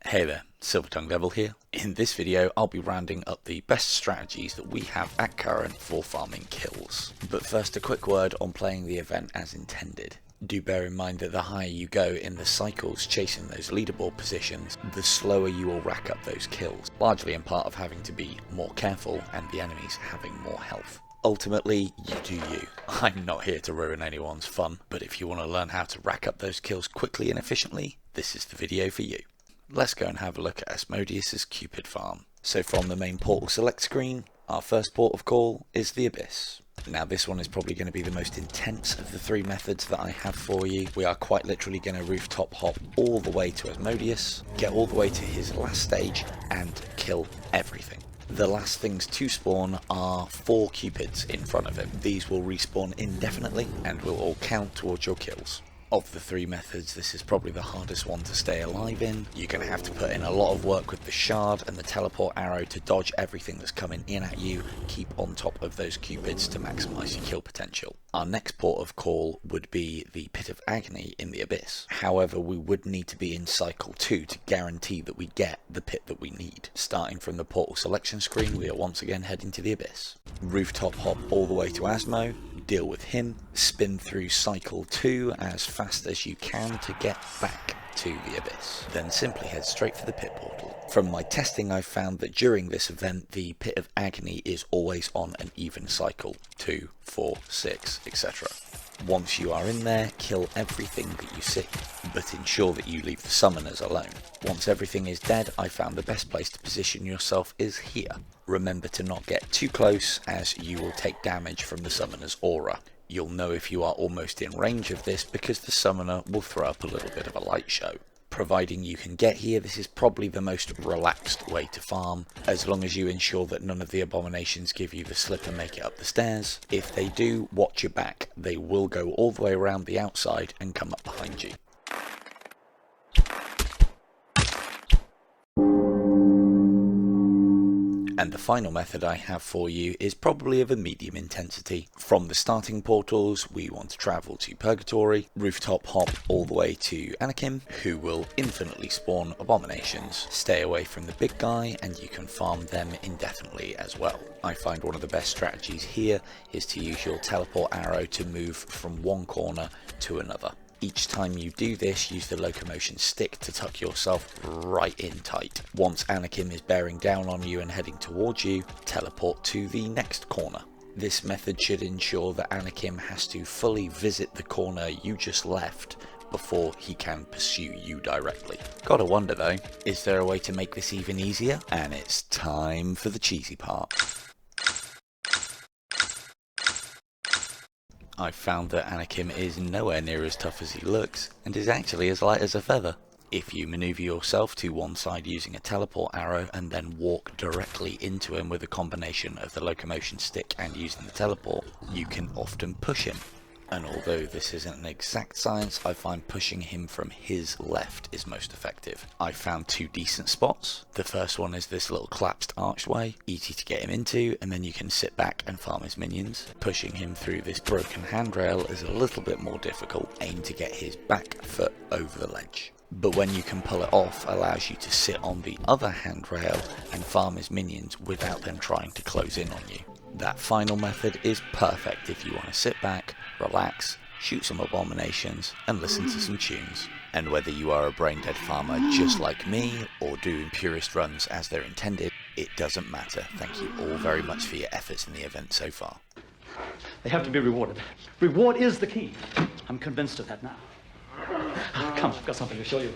Hey there, Silver Tongue Devil here. In this video I'll be rounding up the best strategies that we have at current for farming kills. But first a quick word on playing the event as intended. Do bear in mind that the higher you go in the cycles chasing those leaderboard positions, the slower you will rack up those kills, largely in part of having to be more careful and the enemies having more health. Ultimately, you do you. I'm not here to ruin anyone's fun, but if you want to learn how to rack up those kills quickly and efficiently, this is the video for you. Let's go and have a look at Asmodeus's Cupid farm. So from the main portal select screen, our first port of call is the Abyss. Now this one is probably going to be the most intense of the three methods that I have for you. We are quite literally going to rooftop hop all the way to Asmodeus, get all the way to his last stage and kill everything. The last things to spawn are 4 Cupids in front of him. These will respawn indefinitely and will all count towards your kills. Of the 3 methods, this is probably the hardest one to stay alive in. You're going to have to put in a lot of work with the shard and the teleport arrow to dodge everything that's coming in at you, keep on top of those Cupids to maximise your kill potential. Our next port of call would be the Pit of Agony in the Abyss. However, we would need to be in cycle 2 to guarantee that we get the pit that we need. Starting from the portal selection screen, we are once again heading to the Abyss. Rooftop hop all the way to Asmo, deal with him, spin through cycle 2 as fast as you can to get back to the Abyss. Then simply head straight for the pit portal. From my testing I've found that during this event the Pit of Agony is always on an even cycle, 2, 4, 6, etc. Once you are in there, kill everything that you see, but ensure that you leave the summoners alone. Once everything is dead, I found the best place to position yourself is here. Remember to not get too close, as you will take damage from the summoner's aura. You'll know if you are almost in range of this because the summoner will throw up a little bit of a light show. Providing you can get here, this is probably the most relaxed way to farm, as long as you ensure that none of the abominations give you the slip and make it up the stairs. If they do, watch your back. They will go all the way around the outside and come up behind you. And the final method I have for you is probably of a medium intensity. From the starting portals, we want to travel to Purgatory, rooftop hop all the way to Anakin, who will infinitely spawn abominations. Stay away from the big guy and you can farm them indefinitely as well. I find one of the best strategies here is to use your teleport arrow to move from one corner to another. Each time you do this, use the locomotion stick to tuck yourself right in tight. Once Anakin is bearing down on you and heading towards you, teleport to the next corner. This method should ensure that Anakin has to fully visit the corner you just left before he can pursue you directly. Gotta wonder though, is there a way to make this even easier? And it's time for the cheesy part. I've found that Anakin is nowhere near as tough as he looks, and is actually as light as a feather. If you manoeuvre yourself to one side using a teleport arrow and then walk directly into him with a combination of the locomotion stick and using the teleport, you can often push him. And although this isn't an exact science, I find pushing him from his left is most effective. I found 2 decent spots. The first one is this little collapsed archway, easy to get him into, and then you can sit back and farm his minions. Pushing him through this broken handrail is a little bit more difficult. Aim to get his back foot over the ledge. But when you can pull it off, allows you to sit on the other handrail and farm his minions without them trying to close in on you. That final method is perfect if you want to sit back, relax, shoot some abominations and listen to some tunes. And whether you are a brain dead farmer just like me or doing Purist runs as they're intended, it doesn't matter. Thank you all very much for your efforts in the event so far. They have to be rewarded. Reward is the key. I'm convinced of that now. Come, I've got something to show you.